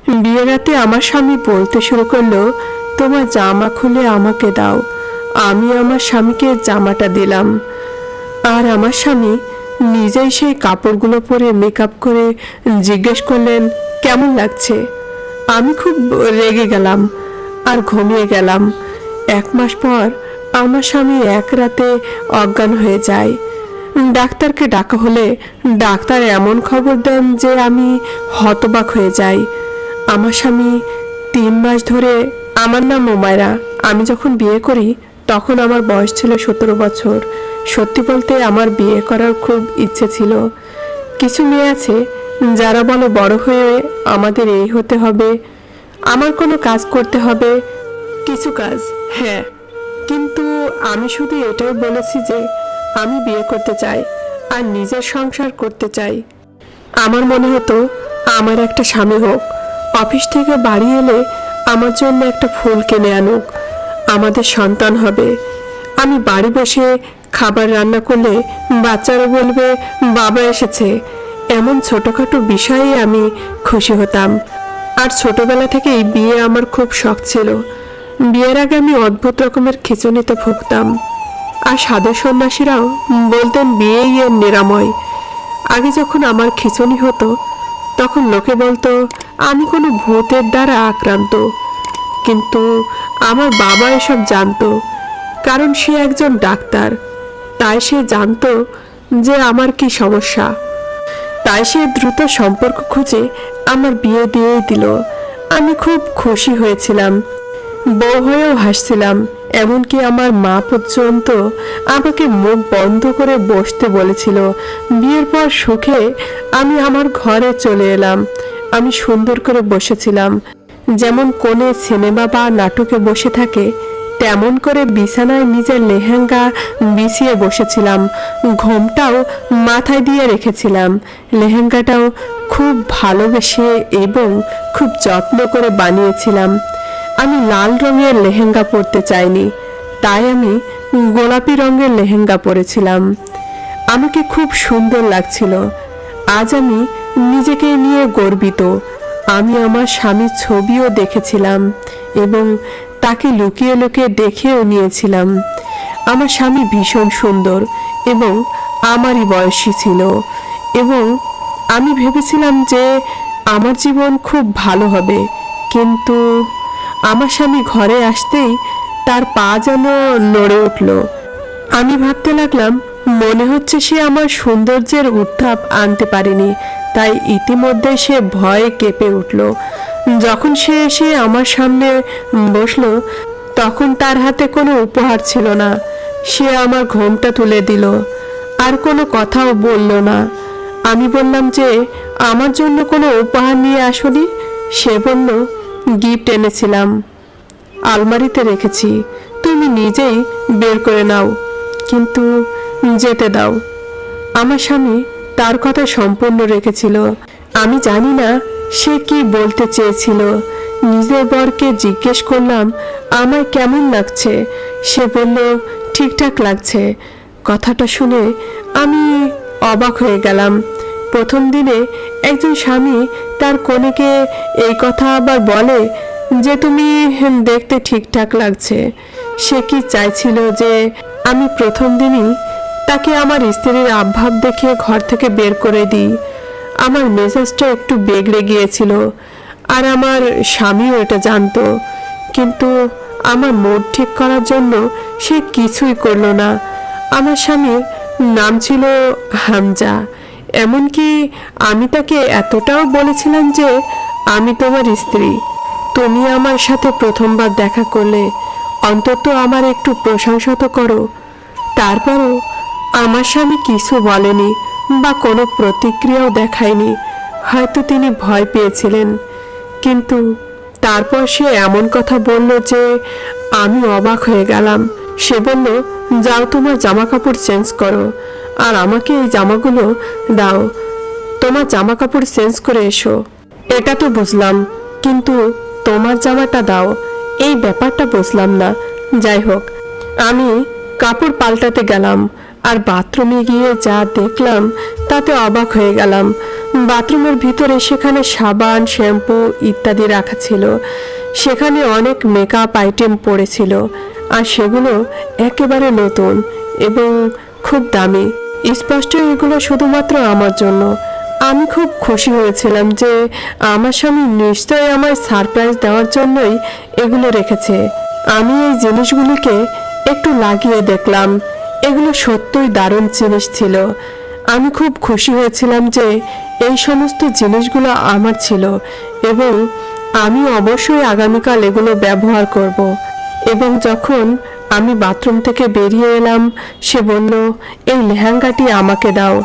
বিয়ের রাতে আমার স্বামী বলতে শুরু করলো, তোমার জামা খুলে আমাকে দাও। আমি আমার স্বামীকে জামাটা দিলাম, আর আমার স্বামী নিজেই সেই কাপড়গুলো পরে মেকআপ করে জিজ্ঞেস করলেন, কেমন লাগছে? আমি খুব রেগে গেলাম আর ঘুমিয়ে গেলাম। 1 মাস পর আমার স্বামী এক রাতে অজ্ঞান হয়ে যায়। ডাক্তারকে ডাকা হলে ডাক্তার এমন খবর দেন যে আমি হতবাক হয়ে যাই। আমার স্বামী 3 মাস ধরে, আমার নাম মোমায়রা। আমি যখন বিয়ে করি তখন আমার বয়স ছিল 17 বছর। সত্যি বলতে আমার বিয়ে করার খুব ইচ্ছে ছিল। কিছু মেয়ে আছে যারা বলে বড় হয়ে আমাদের এই হতে হবে, আমার কোনো কাজ করতে হবে, কিছু কাজ। হ্যাঁ, কিন্তু আমি শুধু এটাই বলেছি যে আমি বিয়ে করতে চাই আর নিজের সংসার করতে চাই। আমার মনে হতো আমার একটা স্বামী হোক, অফিস থেকে বাড়ি এলে আমার জন্য একটা ফুল কিনে আনুক, আমাদের সন্তান হবে। আমি বাড়ি বসে খাবার রান্না করলে বাচ্চারা বলবে বাবা এসেছে। এমন ছোটখাটো বিষয়ে আমি খুশি হতাম। আর ছোটবেলা থেকেই বিয়ে আমার খুব শখ ছিল। বিয়ের আগে আমি অদ্ভুত রকমের খিঁচুনিতে ভুগতাম, আর সাধু সন্ন্যাসীরাও বলতেন বিয়েই এর নিরাময়। আগে যখন আমার খিঁচুনি হতো তখন লোকে বলতো আমি কোনো ভূতের দ্বারা আক্রান্ত, কিন্তু আমার বাবা এসব জানতো, কারণ সে একজন ডাক্তার। তাই সে জানতো যে আমার কি সমস্যা। তাই সে দ্রুত সম্পর্ক খুঁজে আমার বিয়ে দিয়েই দিল। আমি খুব খুশি হয়েছিলাম, বউ হয়েও হাসছিলাম। এমনকি আমার মা পর্যন্ত আমাকে মুখ বন্ধ করে বসতে বলেছিল। বিয়ের পর সুখে আমি আমার ঘরে চলে এলাম। আমি সুন্দর করে বসেছিলাম, যেমন কোণে সিনেমা বা নাটকে বসে থাকে তেমন করে বিছানায় নিজের লেহেঙ্গা বিছিয়ে বসেছিলাম। ঘোমটাও মাথায় দিয়ে রেখেছিলাম। লেহেঙ্গাটাও খুব ভালোবেসে এবং খুব যত্ন করে বানিয়েছিলাম। আমি লাল রঙের লেহেঙ্গা পরতে চাইনি, তাই আমি গোলাপি রঙের লেহেঙ্গা পরেছিলাম। আমাকে খুব সুন্দর লাগছিল। আজ আমি নিজেকে নিয়ে গর্বিত। আমি আমার স্বামীর ছবিও দেখেছিলাম এবং তাকে লুকিয়ে লুকিয়ে দেখেও নিয়েছিলাম। আমার স্বামী ভীষণ সুন্দর এবং আমারই বয়সী ছিল, এবং আমি ভেবেছিলাম যে আমার জীবন খুব ভালো হবে। কিন্তু আমার স্বামী ঘরে আসতেই তার পা যেন নড়ে উঠল। আমি ভাবতে লাগলাম, মনে হচ্ছে সে আমার সৌন্দর্যের উত্থাপ আনতে পারেনি, তাই ইতিমধ্যে সে ভয়ে কেঁপে উঠল। যখন সে এসে আমার সামনে বসলো তখন তার হাতে কোনো উপহার ছিল না। সে আমার ঘোমটা তুলে দিল, আর কোনো কথাও বলল না। আমি বললাম যে আমার জন্য কোনো উপহার নিয়ে আসোনি। সে বলল, গিফট এনেছিলাম, আলমারিতে রেখেছি, তুমি নিজেই বের করে নাও, কিন্তু যেতে দাও। আমার স্বামী তার কথা সম্পূর্ণ রেখেছিল। আমি জানি না সে কি বলতে চেয়েছিল। নিজের বরকে জিজ্ঞেস করলাম আমায় কেমন লাগছে। সে বলল ঠিকঠাক লাগছে। কথাটা শুনে আমি অবাক হয়ে গেলাম। প্রথম দিনে একজন স্বামী তার কনেকে এই কথা আবার বলে যে তুমি দেখতে ঠিকঠাক লাগছে। সে কি চাইছিল যে আমি প্রথম দিনই তাকে আমার স্ত্রীর আভাব দেখে ঘর থেকে বের করে দিই? আমার মেজাজটা একটু বেগড়ে গিয়েছিল, আর আমার স্বামীও এটা জানতো, কিন্তু আমার মুড ঠিক করার জন্য সে কিছুই করলো না। আমার স্বামীর নাম ছিল হামজা। এমনকি আমি তাকে এতটাও বলেছিলাম যে আমি তোমার স্ত্রী, তুমি আমার সাথে প্রথমবার দেখা করলে অন্তত আমার একটু প্রশংসা তো করো। তারপরও আমার স্বামী কিছু বলেনি বা কোনো প্রতিক্রিয়াও দেখায়নি। হয়তো তিনি ভয় পেয়েছিলেন, কিন্তু তারপর সে এমন কথা বলল যে আমি অবাক হয়ে গেলাম। সে বলল, যাও তোমার জামা কাপড় চেঞ্জ করো, আর আমাকে এই জামাগুলো দাও। তোমার জামা কাপড় চেঞ্জ করে এসো। এটা তো বুঝলাম, কিন্তু তোমার জামাটা দাও, এই ব্যাপারটা বুঝলাম না। যাই হোক, আমি কাপড় পাল্টাতে গেলাম আর বাথরুমে গিয়ে যা দেখলাম তাতে অবাক হয়ে গেলাম। বাথরুমের ভিতরে সেখানে সাবান, শ্যাম্পু ইত্যাদি রাখা ছিল। সেখানে অনেক মেকআপ আইটেম পড়েছিল, আর সেগুলো একেবারে নতুন এবং খুব দামি। স্পষ্ট এগুলো শুধুমাত্র আমার জন্য। আমি খুব খুশি হয়েছিলাম যে আমার স্বামী নিশ্চয়ই আমায় সারপ্রাইজ দেওয়ার জন্যই এগুলো রেখেছে। আমি এই জিনিসগুলিকে একটু লাগিয়ে দেখলাম। এগুলো সত্যই দারুণ জিনিস ছিল। আমি খুব খুশি হয়েছিলাম যে এই সমস্ত জিনিসগুলো আমার ছিল এবং আমি অবশ্যই আগামীকাল এগুলো ব্যবহার করব। এবং যখন আমি বাথরুম থেকে বেরিয়ে এলাম, সে বলল, এই লেহেঙ্গাটি আমাকে দাও।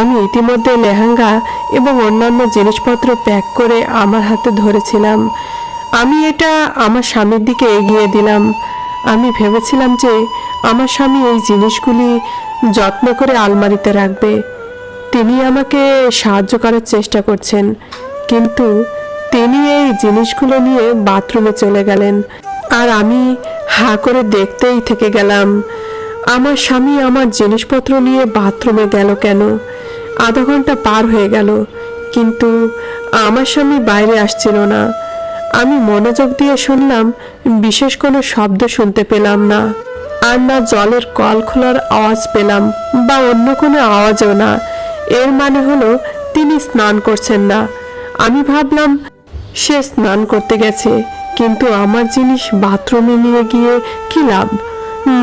আমি ইতিমধ্যে লেহেঙ্গা এবং অন্যান্য জিনিসপত্র প্যাক করে আমার হাতে ধরেছিলাম। আমি এটা আমার স্বামীর দিকে এগিয়ে দিলাম। আমি ভেবেছিলাম যে আমার স্বামী এই জিনিসগুলি যত্ন করে আলমারিতে রাখবে। তিনি আমাকে সাহায্য করার চেষ্টা করছেন, কিন্তু তিনি এই জিনিসগুলো নিয়ে বাথরুমে চলে গেলেন। আর আমি হা করে দেখতেই থেকে গেলাম। আমার স্বামী আমার জিনিসপত্র নিয়ে বাথরুমে গেল কেন? আধা ঘন্টা পার হয়ে গেল, কিন্তু আমার স্বামী বাইরে আসছিল না। আমি মনোযোগ দিয়ে শুনলাম, বিশেষ কোনো শব্দ শুনতে পেলাম না। আর না জলের কল খোলার আওয়াজ পেলাম বা অন্য কোনো আওয়াজও না। এর মানে হলো তিনি স্নান করছেন না। আমি ভাবলাম সে স্নান করতে গেছে, কিন্তু আমার জিনিস বাথরুমে নিয়ে গিয়ে কি লাভ?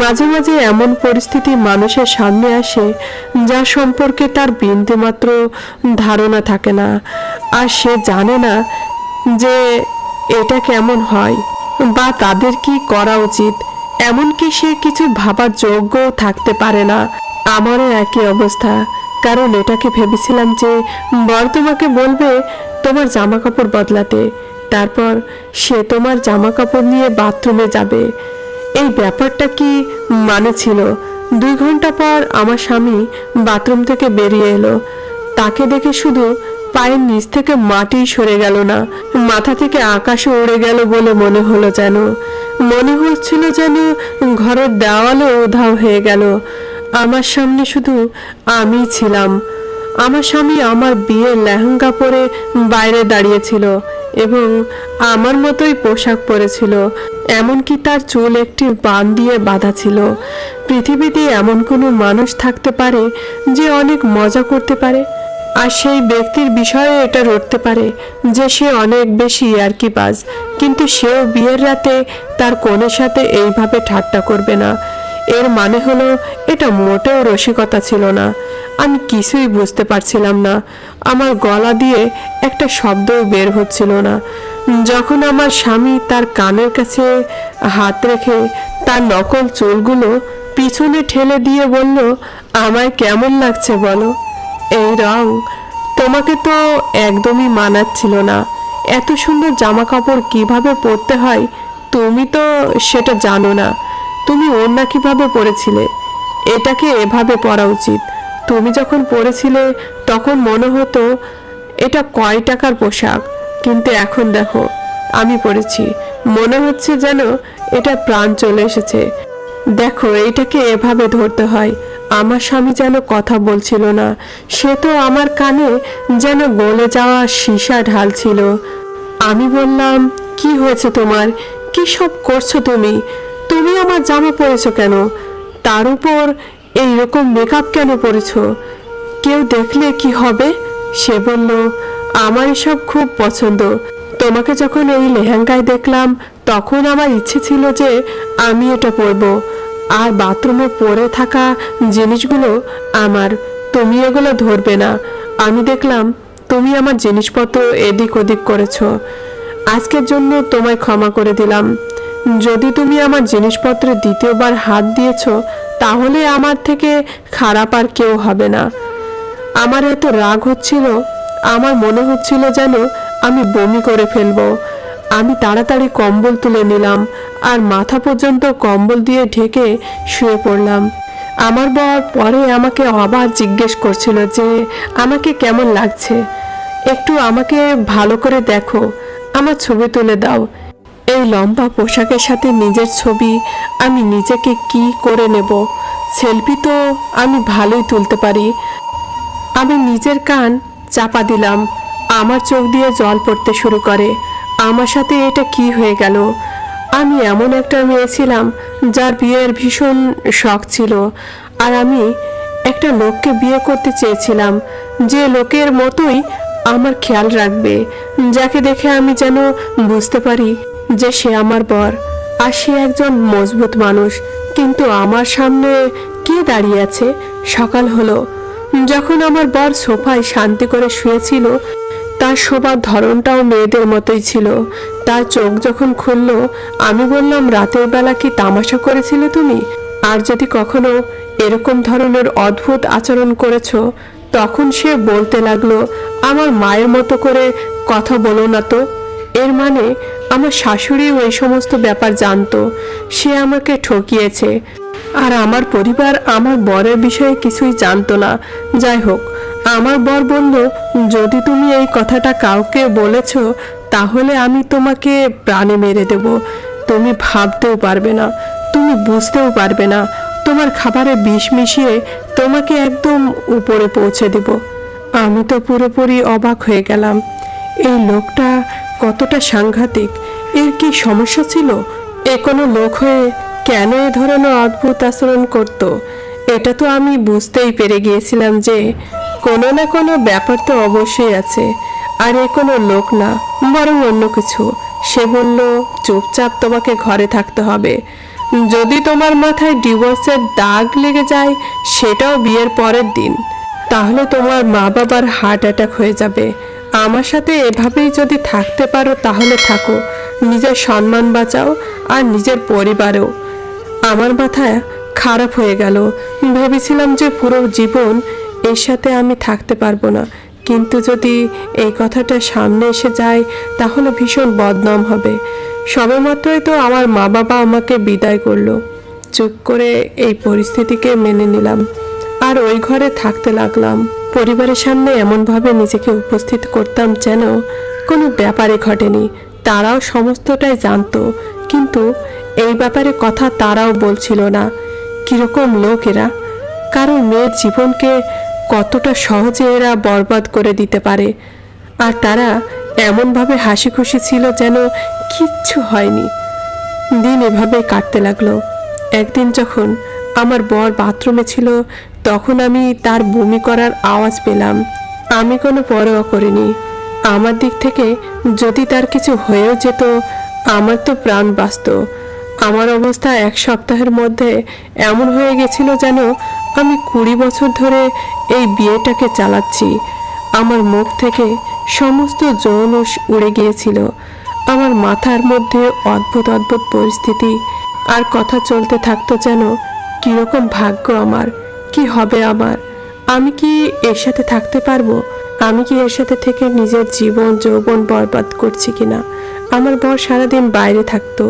মাঝে মাঝে এমন পরিস্থিতি মানুষের সামনে আসে যা সম্পর্কে তার বিন্দুমাত্র ধারণা থাকে না, আর সে জানে না যে এটা কেমন হয় বা তাদের কি করা উচিত। এমনকি সে কিছু ভাবার যোগ্যও থাকতে পারে না। আমারও একই অবস্থা, কারণ এটাকে ভেবেছিলাম যে বর তোমাকে বলবে তোমার জামা কাপড় বদলাতে, তারপর সে তোমার জামা কাপড় নিয়ে বাথরুমে যাবে। এই ব্যাপারটা কি মানে ছিল? 2 ঘন্টা পর আমার স্বামী বাথরুম থেকে বেরিয়ে এলো। তাকে দেখে শুধু পায়ের নিচ থেকে মাটি সরে গেল না, মাথা থেকে আকাশে উড়ে গেল বলে মনে হলো। মনে হচ্ছিল যেন ঘরের দেওয়ালও উধাও হয়ে গেল। আমার সামনে শুধু আমি ছিলাম। আমার স্বামী আমার বিয়ের লেহেঙ্গা পরে বাইরে দাঁড়িয়েছিল এবং আমার মতোই পোশাক পরেছিল। এমনকি তার চুল একটি বান দিয়ে বাঁধা ছিল। পৃথিবীতে এমন কোনো মানুষ থাকতে পারে যে অনেক মজা করতে পারে, আর সেই ব্যক্তির বিষয়ে এটা রটতে পারে যে সে অনেক বেশি ইয়ার্কিবাজ, কিন্তু সেও বিয়ের রাতে তার কনের সাথে এইভাবে ঠাট্টা করবে না। এর মানে হলো এটা মোটেও রসিকতা ছিল না। আমি কিছুই বুঝতে পারছিলাম না। আমার গলা দিয়ে একটা শব্দও বের হচ্ছিল না। যখন আমার স্বামী তার কানের কাছে হাত রেখে তার নকল চুলগুলো পিছনে ঠেলে দিয়ে বলল, আমায় কেমন লাগছে বলো? এই রং তোমাকে তো একদমই মানাচ্ছিল না। এত সুন্দর জামা কাপড় কিভাবে পরতে হয় তুমি তো সেটা জানো না। তুমি ওড়না কিভাবে পরেছিলে? এটাকে এভাবে পরা উচিত। তুমি যখন পরেছিলে তখন মনে হতো এটা কয় টাকার পোশাক, কিন্তু এখন দেখো আমি পরেছি, মনে হচ্ছে যেন এটা প্রাণ চলে এসেছে। দেখো এইটাকে এভাবে ধরতে হয়। আমার স্বামী যেন কথা বলছিল না, সে তো আমার কানে যেন গলে যাওয়া সীসা ঢালছিল। আমি বললাম, কি হয়েছে তোমার? কি সব করছো তুমি? তুমি আমার জামা পরেছো কেন? তার উপর এইরকম মেকআপ কেন পরেছো? কেউ দেখলে কি হবে? সে বলল, আমার এসব খুব পছন্দ। তোমাকে যখন এই লেহেঙ্গায় দেখলাম তখন আমার ইচ্ছে ছিল যে আমি এটা পরবো, আর বাথরুমে পরে থাকা জিনিসগুলো আমার। তুমি এগুলো ধরবে না। আমি দেখলাম তুমি আমার জিনিসপত্র এদিক ওদিক করেছো। আজকের জন্য তোমায় ক্ষমা করে দিলাম। যদি তুমি আমার জিনিসপত্রে দ্বিতীয়বার হাত দিয়েছো তাহলে আমার থেকে খারাপ আর কেউ হবে না। আমার এত রাগ হচ্ছিল, আমার মনে হচ্ছিল যেন আমি বমি করে ফেলবো। আমি তাড়াতাড়ি কম্বল তুলে নিলাম আর মাথা পর্যন্ত কম্বল দিয়ে ঢেকে শুয়ে পড়লাম। আমার বর পরে আমাকে আবার জিজ্ঞেস করছিল যে আমাকে কেমন লাগছে, একটু আমাকে ভালো করে দেখো, আমার ছবি তুলে দাও। এই লম্বা পোশাকের সাথে নিজের ছবি আমি নিজেকে কি করে নেব? সেলফি তো আমি ভালোই তুলতে পারি। আমি নিজের কান চাপা দিলাম। আমার চোখ দিয়ে জল পড়তে শুরু করে। আমার সাথে এটা কি হয়ে গেল? আমি এমন একটা মেয়ে ছিলাম যার বিয়ের ভীষণ শখ ছিল, আর আমি একটা লোককে বিয়ে করতে চেয়েছিলাম যে লোকের মতোই আমার খেয়াল রাখবে, যাকে দেখে আমি যেন বুঝতে পারি যে সে আমার বর, আর সে একজন মজবুত মানুষ। কিন্তু আমার সামনে কে দাঁড়িয়ে আছে? সকাল হলো। যখন আমার বর সোফায় শান্তি করে শুয়েছিল, তার শোবার ধরনটাও মেয়েদের মতোই ছিল। তার চোখ যখন খুলল, আমি বললাম, রাতের বেলা কি তামাশা করেছিলে তুমি? আর যদি কখনো এরকম ধরনের অদ্ভুত আচরণ করেছো? তখন সে বলতে লাগলো, আমার মায়ের মতো করে কথা বলো না তো। এর মানে আমার শাশুড়িও এই সমস্ত ব্যাপার জানতো। সে আমাকে ঠকিয়েছে, আর আমার পরিবার আমার বরের বিষয়ে কিছুই জানতো না। যাই হোক, আমার বর বলল, যদি তুমি এই কথাটা কাউকে বলেছ, তাহলে আমি তোমাকে প্রাণে মেরে দেব। তুমি ভাবতেও পারবে না, তুমি বুঝতেও পারবে না। তোমার খাবারে বিষ মিশিয়ে তোমাকে একদম উপরে পৌঁছে দেব। আমি তো পুরোপুরি অবাক হয়ে গেলাম। এই লোকটা কতটা সাংঘাতিক! এর কি সমস্যা ছিল? এ কোনো লোক হয়ে কেন এ ধরনের অদ্ভুত আচরণ করত? এটা তো আমি বুঝতেই পেরে গিয়েছিলাম যে কোনো না কোনো ব্যাপার তো অবশ্যই আছে। আর এ কোনো লোক না, বরং অন্য কিছু। সে বলল, চুপচাপ তোমাকে ঘরে থাকতে হবে। যদি তোমার মাথায় ডিভোর্সের দাগ লেগে যায়, সেটাও বিয়ের পরের দিন, তাহলে তোমার মা বাবার হার্ট অ্যাটাক হয়ে যাবে। আমার সাথে এভাবেই যদি থাকতে পারো তাহলে থাকো, নিজের সম্মান বাঁচাও আর নিজের পরিবারেও। আমার মাথা খারাপ হয়ে গেল। ভেবেছিলাম যে পুরো জীবন এর সাথে আমি থাকতে পারবো না, কিন্তু যদি এই কথাটা সামনে এসে যায় তাহলে ভীষণ বদনাম হবে। সবেমাত্রই তো আমার মা বাবা আমাকে বিদায় করলো। চুপ করে এই পরিস্থিতিকে মেনে নিলাম আর ওই ঘরে থাকতে লাগলাম। পরিবারের সামনে এমনভাবে নিজেকে উপস্থিত করতাম যেন কোনো ব্যাপারে ঘটেনি। তারাও সমস্তটাই জানতো, কিন্তু এই ব্যাপারে কথা তারাও বলছিল না। কিরকম লোক এরা! কারণ মেয়ের জীবনকে কতটা সহজে এরা বরবাদ করে দিতে পারে। আর তারা এমনভাবে হাসি খুশি ছিল যেন কিচ্ছু হয়নি। দিন এভাবে কাটতে লাগলো। একদিন যখন আমার বর বাথরুমে ছিল, তখন আমি তার বমি করার আওয়াজ পেলাম। আমি কোনো পরোয়া করিনি। আমার দিক থেকে যদি তার কিছু হয়েও যেত, আমার তো প্রাণ বাঁচত। আমার অবস্থা এক সপ্তাহের মধ্যে এমন হয়ে গেছিল যেন আমি 20 বছর ধরে এই বিয়েটাকে চালাচ্ছি। আমার মুখ থেকে সমস্ত জৌলুস উড়ে গিয়েছিল। আমার মাথার মধ্যে অদ্ভুত অদ্ভুত পরিস্থিতি আর কথা চলতে থাকতো যেন কীরকম ভাগ্য আমার, কি হবে আমার, আমি কি এর সাথে থাকতে পারবো, আমি কি এর সাথে থেকে নিজের জীবন যৌবন বরবাদ করছি কিনা। আমার বর সারাদিন বাইরে থাকতো,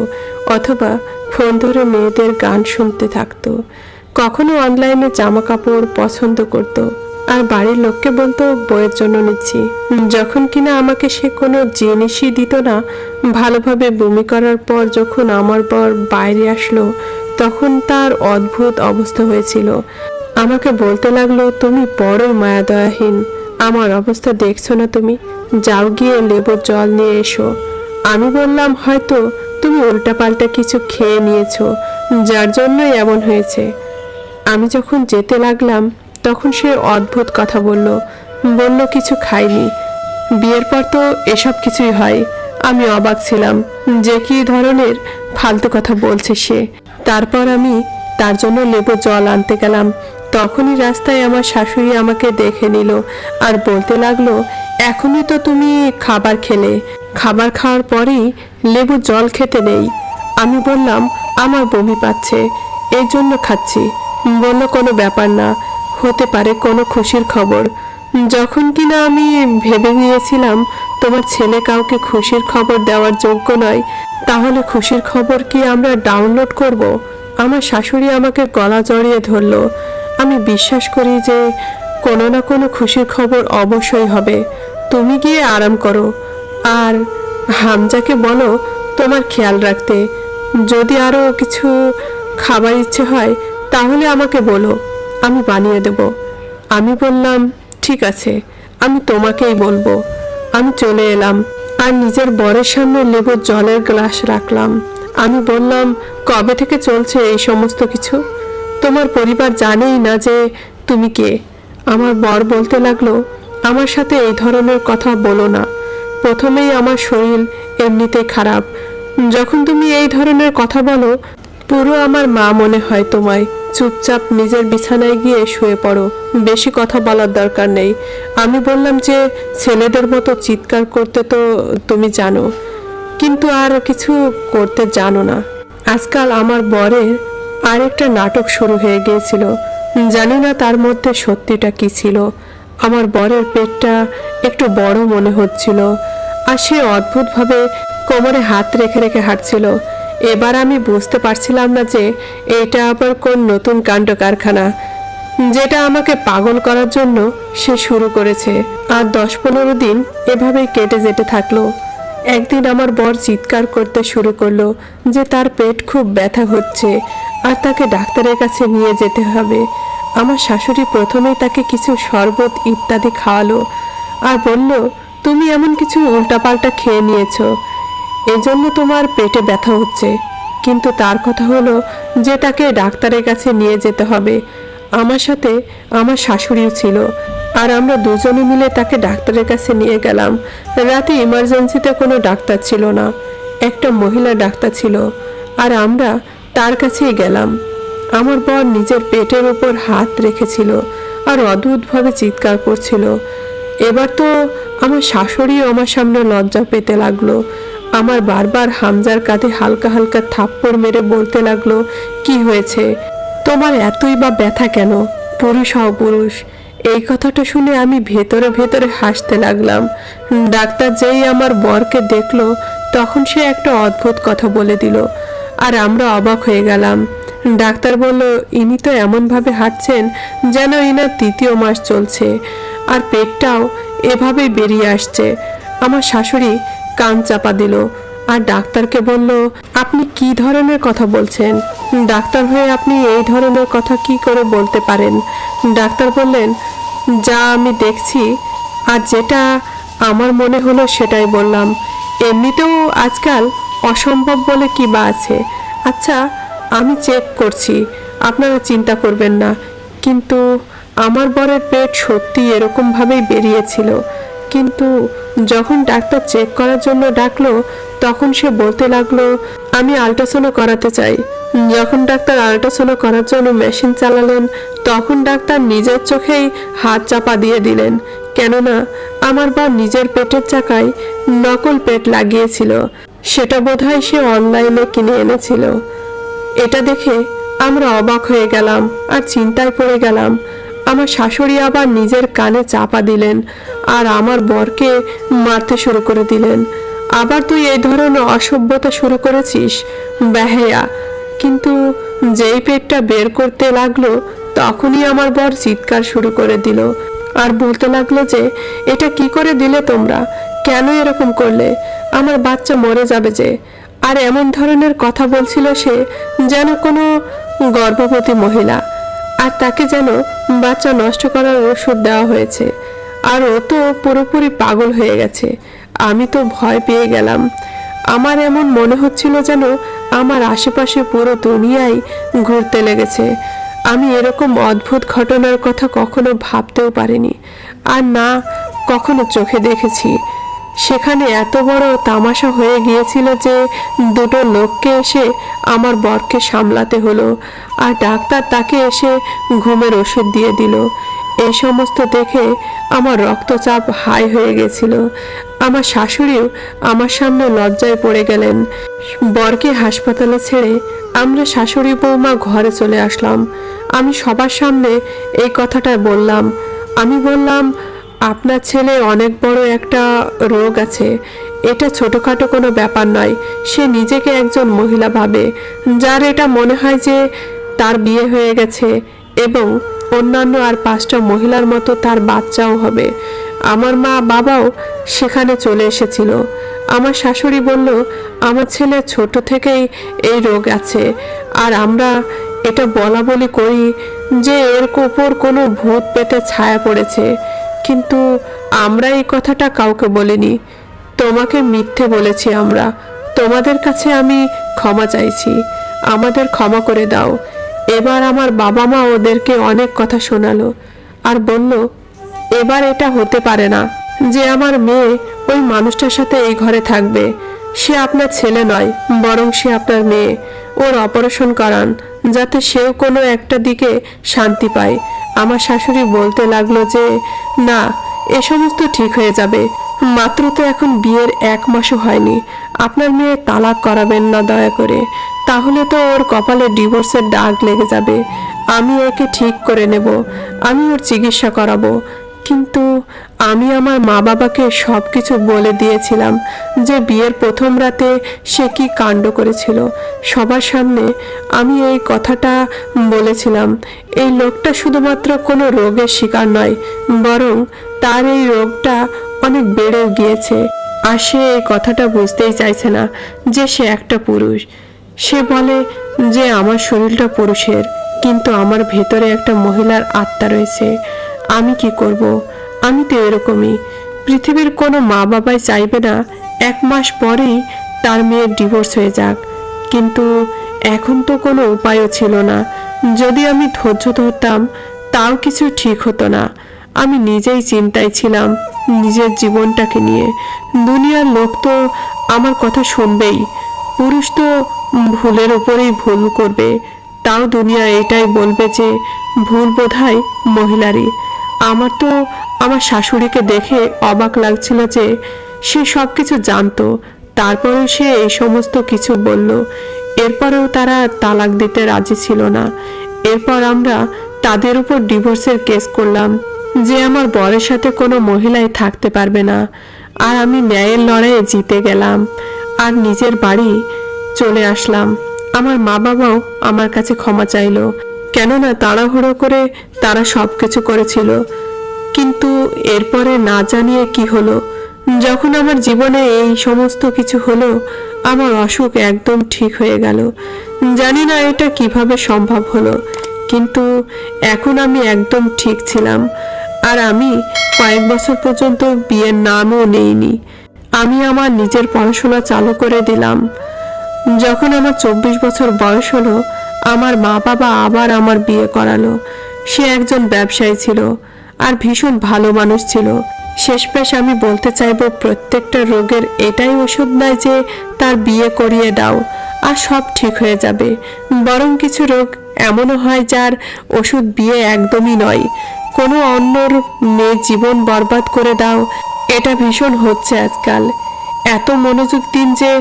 অথবা ফোন ধরে মেয়েদের গান শুনতে থাকতো, কখনো অনলাইনে জামা কাপড় পছন্দ করতো, আর বাড়ির লোককে বলতো বইয়ের জন্য নিচ্ছি। যখন কিনা আমাকে সে কোনো জিনিসই দিত না। ভালোভাবে বমি করার পর যখন আমার বর বাইরে আসলো, তখন তার অদ্ভুত অবস্থা হয়েছিল। আমাকে বলতে লাগলো, তুমি বড়ই মায়াদয়াহীন, আমার অবস্থা দেখছো না তুমি? যাও গিয়ে লেবুর জল নিয়ে এসো। আমি বললাম, হয়তো তুমি উল্টাপাল্টা কিছু খেয়ে নিয়েছো, যার জন্যই এমন হয়েছে। আমি যখন যেতে লাগলাম তখন সে অদ্ভুত কথা বলল কিছু খাইনি। বিয়ের পর তো এসব কিছুই হয়। আমি অবাক ছিলাম যে কি ধরনের ফালতু কথা বলছে সে। তারপর আমি তার জন্য লেবুর জল আনতে গেলাম। তখনই রাস্তায় আমার শাশুড়ি আমাকে দেখে নিল আর বলতে লাগলো, এখনই তো তুমি খাবার খেলে, খাবার খাওয়ার পরেই লেবুর জল খেতে নেই। আমি বললাম, আমার বমি পাচ্ছে, এই জন্য খাচ্ছি। বলল, কোনো ব্যাপার না, হতে পারে কোনো খুশির খবর। যখন কিনা আমি ভেবে নিয়েছিলাম তোমার ছেলে কাউকে খুশির খবর দেওয়ার যোগ্য নয়, তাহলে খুশির খবর কি আমরা ডাউনলোড করব? আমার শাশুড়ি আমাকে গলা জড়িয়ে ধরল। আমি বিশ্বাস করি যে কোনো না কোনো খুশির খবর অবশ্যই হবে। তুমি গিয়ে আরাম করো, আর হামজাকে বলো তোমার খেয়াল রাখতে। যদি আরও কিছু খাবার ইচ্ছে হয় তাহলে আমাকে বলো, আমি বানিয়ে দেব। আমি বললাম, ঠিক আছে, আমি তোমাকেই বলবো। আমি চলে এলাম আর নিজের বরের সামনে লেবুর জলের গ্লাস রাখলাম। আমি বললাম, কবে থেকে চলছে এই সমস্ত কিছু? তোমার পরিবার জানেই না যে তুমি কে। আমার বর বলতে লাগলো, আমার সাথে এই ধরনের কথা বলো না। প্রথমেই আমার শরীর এমনিতেই খারাপ, যখন তুমি এই ধরনের কথা বলো পুরো আমার মা মনে হয় তোমায়। চুপচাপ নিজের বিছানায় গিয়ে শুয়ে পড়ো, বেশি কথা বলার দরকার নেই। আমি বললাম যে ছেলেদের মতো চিৎকার করতে তো তুমি জানো, কিন্তু আর কিছু করতে জানো না। আজকাল আমার বরের আরেকটা নাটক শুরু হয়ে গিয়েছিল, জানি না তার মধ্যে সত্যিটা কি ছিল। আমার বরের পেটটা একটু বড় মনে হচ্ছিল, আর সে অদ্ভুতভাবে কোমরে হাত রেখে রেখে হাঁটছিল। এবার আমি বুঝতে পারছিলাম না যে এটা আবার কোন নতুন কাণ্ড কারখানা, যেটা আমাকে পাগল করার জন্য সে শুরু করেছে। আর 10-15 দিন এভাবেই কেটে যেতে থাকলো। একদিন আমার বর চিৎকার করতে শুরু করলো যে তার পেট খুব ব্যথা হচ্ছে আর তাকে ডাক্তারের কাছে নিয়ে যেতে হবে। আমার শাশুড়ি প্রথমেই তাকে কিছু শরবত ইত্যাদি খাওয়ালো আর বলল, তুমি এমন কিছু উল্টাপাল্টা খেয়ে নিয়েছো, এজন্য তোমার পেটে ব্যথা হচ্ছে। কিন্তু তার কথা হলো যে তাকে ডাক্তারের কাছে নিয়ে যেতে হবে। আমার সাথে আমার শাশুড়িও ছিল, আর আমরা দুজনে মিলে তাকে ডাক্তারের কাছে নিয়ে গেলাম। রাতে ইমার্জেন্সিতে কোনো ডাক্তার ছিল না, একটা মহিলা ডাক্তার ছিল, আর আমরা তার কাছেই গেলাম। আমার বর নিজের পেটের উপর হাত রেখেছিল আর অদ্ভুতভাবে চিৎকার করছিল। এবার তো আমার শাশুড়িও আমার সামনে লজ্জা পেতে লাগলো। আমার বারবার হামজার কাঁধে হালকা হালকা থাপ্পড় মেরে বলতে লাগলো, কি হয়েছে তোমার, এতই বা ব্যথা কেন, পুরুষ হও পুরুষ। এই কথাটা শুনে আমি ভেতরে ভেতরে হাসতে লাগলাম। ডাক্তার যেই আমার বরকে দেখলো তখন সে একটা অদ্ভুত কথা বলে দিল, আর আমরা অবাক হয়ে গেলাম। ডাক্তার বলল, ইনি তো এমনভাবে হাঁটছেন যেন ইনার 3য় মাস চলছে, আর পেটটাও এভাবেই বেরিয়ে আসছে। আমার শাশুড়ি কান চাপা দিল আর ডাক্তারকে বলল, আপনি কি ধরনের কথা বলছেন? ডাক্তার হয়ে আপনি এই ধরনের কথা কি করে বলতে পারেন? ডাক্তার বললেন, যা আমি দেখছি আর যেটা আমার মনে হলো সেটাই বললাম। এমনিতেও আজকাল অসম্ভব বলে কি বা আছে। আচ্ছা, আমি চেক করছি, আপনারা চিন্তা করবেন না। কিন্তু আমার বরের পেট সত্যি এরকমভাবেই বেরিয়েছিল, কিন্তু যখন ডাক্তার চেক করার জন্য ডাকলো তখন সে বলতে লাগলো, আমি আল্ট্রাসাউন্ড করাতে চাই। যখন ডাক্তার আল্ট্রাসাউন্ড করার জন্য মেশিন চালালেন তখন ডাক্তার নিজের চোখেই হাত চাপা দিয়ে দিলেন, কেননা আমার বর নিজের পেটের চাকায় নকল পেট লাগিয়েছিল। সেটা বোধহয় সে অনলাইনে কিনে এনেছিল। এটা দেখে আমরা অবাক হয়ে গেলাম আর চিন্তায় পড়ে গেলাম। আমার শাশুড়ি আবার নিজের কানে চাপা দিলেন আর আমার বরকে মারতে শুরু করে দিলেন। আবার তুই এই ধরনের অসভ্যতা শুরু করেছিস, বেহায়া। কিন্তু যেই পেটটা বের করতে লাগলো তখনই আমার বর চিৎকার শুরু করে দিল আর বলতে লাগলো যে, এটা কি করে দিলে তোমরা, কেন এরকম করলে, আমার বাচ্চা মরে যাবে যে। আর এমন ধরনের কথা বলছিল সে যেন কোনো গর্ভবতী মহিলা, আর তাকে যেন বাচ্চা নষ্ট করার ওষুধ দেওয়া হয়েছে, আর ও তো পুরোপুরি পাগল হয়ে গেছে। আমি তো ভয় পেয়ে গেলাম। আমার এমন মনে হচ্ছিল যেন আমার আশেপাশে পুরো দুনিয়াই ঘুরতে লেগেছে। আমি এরকম অদ্ভুত ঘটনার কথা কখনো ভাবতেও পারিনি, আর না কখনো চোখে দেখেছি। সেখানে এত বড় তামাশা হয়ে গিয়েছিল যে দুটো লোককে এসে আমার বরকে সামলাতে হলো, আর ডাক্তার তাকে এসে ঘুমের ওষুধ দিয়ে দিল। এই সমস্ত দেখে আমার রক্তচাপ হাই হয়ে গেছিল। আমার শাশুড়িও আমার সামনে লজ্জায় পড়ে গেলেন। বরকে হাসপাতালে ছেড়ে আমরা শাশুড়ি বৌমা ঘরে চলে আসলাম। আমি সবার সামনে এই কথাটা বললাম। আমি বললাম, আপনার ছেলে অনেক বড় একটা রোগ আছে, এটা ছোটখাটো কোনো ব্যাপার নয়। সে নিজেকে একজন মহিলা ভাবে, যার এটা মনে হয় যে তার বিয়ে হয়ে গেছে এবং অন্যান্য আর 5টা মহিলার মতো তার বাচ্চাও হবে। আমার মা বাবাও সেখানে চলে এসেছিল। আমার শাশুড়ি বলল, আমার ছেলে ছোট থেকেই এই রোগ আছে, আর আমরা এটা বলা বলি করি যে এর উপর কোনো ভূত পেটে ছায়া পড়েছে, কিন্তু আমরা এই কথাটা কাউকে বলিনি। তোমাকে মিথ্যে বলেছি আমরা। তোমাদের কাছে আমি ক্ষমা চাইছি, আমাদের ক্ষমা করে দাও। এবার আমার বাবা মা ওদেরকে অনেক কথা শোনালো আর বলল, এবার এটা হতে পারে না যে আমার মেয়ে ওই মানুষটার সাথে এই ঘরে থাকবে। সে আপনার ছেলে নয়, বরং সে আপনার মেয়ে। ওর অপারেশন করান, যাতে সেও কোনো একটা দিকে শান্তি পায়। আমার শাশুড়ি বলতে লাগলো যে না, এ সমস্ত ঠিক হয়ে যাবে, মাত্র তো এখন বিয়ের 1 মাসও হয়নি। আপনার মেয়ে তালাক করাবেন না দয়া করে, তাহলে তো ওর কপালে ডিভোর্সের দাগ লেগে যাবে। আমি একে ঠিক করে নেব, আমি ওর চিকিৎসা করাবো। কিন্তু আমি আমার মা বাবাকে সব কিছু বলে দিয়েছিলাম যে বিয়ের প্রথম রাতে সে কি কাণ্ড করেছিল। সবার সামনে আমি এই কথাটা বলেছিলাম, এই লোকটা শুধুমাত্র কোনো রোগের শিকার নয়, বরং তার এই রোগটা অনেক বেড়ে গিয়েছে। আর সে এই কথাটা বুঝতেই চাইছে না যে সে একটা পুরুষ। সে বলে যে আমার শরীরটা পুরুষের, কিন্তু আমার ভেতরে একটা মহিলার আত্মা রয়েছে। আমি কি করব? আমি তো এরকমই। পৃথিবীর কোনো মা বাবাই চাইবে না 1 মাস পরেই তার মেয়ের ডিভোর্স হয়ে যাক, কিন্তু এখন তো কোনো উপায়ও ছিল না। যদি আমি ধৈর্য ধরতাম তাও কিছু ঠিক হতো না। আমি নিজেই চিন্তায় ছিলাম নিজের জীবনটাকে নিয়ে। দুনিয়ার লোক তো আমার কথা শুনবেই, পুরুষ তো ভুলের উপরেই ভুল করবে, তাও দুনিয়া এটাই বলবে যে ভুল বোধহয় মহিলারই। আমার তো আমার শাশুড়িকে দেখে অবাক লাগছিল যে সে সব কিছু জানতো, তারপরেও সে এই সমস্ত কিছু বলল। এরপরেও তারা তালাক দিতে রাজি ছিল না। এরপর আমরা তাদের উপর ডিভোর্সের কেস করলাম যে আমার বরের সাথে কোনো মহিলাই থাকতে পারবে না। আর আমি ন্যায়ের লড়াইয়ে জিতে গেলাম আর নিজের বাড়ি চলে আসলাম। আমার মা বাবাও আমার কাছে ক্ষমা চাইলো, কেননা তাড়াহুড়ো করে তারা সব কিছু করেছিল। কিন্তু এরপরে না জানিয়ে কি হলো, যখন আমার জীবনে এই সমস্ত কিছু হলো, আমার অসুখ একদম ঠিক হয়ে গেল। জানি না এটা কিভাবে সম্ভব হলো, কিন্তু এখন আমি একদম ঠিক ছিলাম। আর আমি কয়েক বছর পর্যন্ত বিয়ের নামও নেইনি। আমি আমার নিজের পড়াশোনা চালু করে দিলাম। যখন আমার 24 বছর বয়স হলো, আমার মা বাবা আবার আমার বিয়ে করালো। সে একজন ব্যবসায়ী ছিল আর ভীষণ ভালো মানুষ ছিল। শেষমেশ আমি বলতে চাইবো, প্রত্যেকটা রোগের এটাই ওষুধ নয় যে তার বিয়ে করিয়ে দাও আর সব ঠিক হয়ে যাবে, বরং কিছু রোগ এমনও হয় যার ওষুধ বিয়ে একদমই নয়। কোনো অন্যর মেয়ের জীবন বরবাদ করে দাও, এটা ভীষণ হচ্ছে আজকাল। এত মনোযোগ দিন যে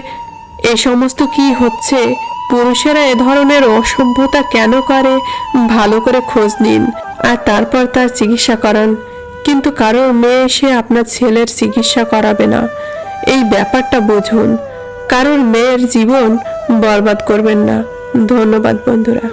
এ সমস্ত কি হচ্ছে, পুরুষেরা এ ধরনের অসভ্যতা কেন করে ভালো করে খোঁজ নিন আর তারপর তার চিকিৎসা করান। কিন্তু কারোর মেয়ে এসে আপনার ছেলের চিকিৎসা করাবে না, এই ব্যাপারটা বুঝুন। কারোর মেয়ের জীবন বরবাদ করবেন না। ধন্যবাদ বন্ধুরা।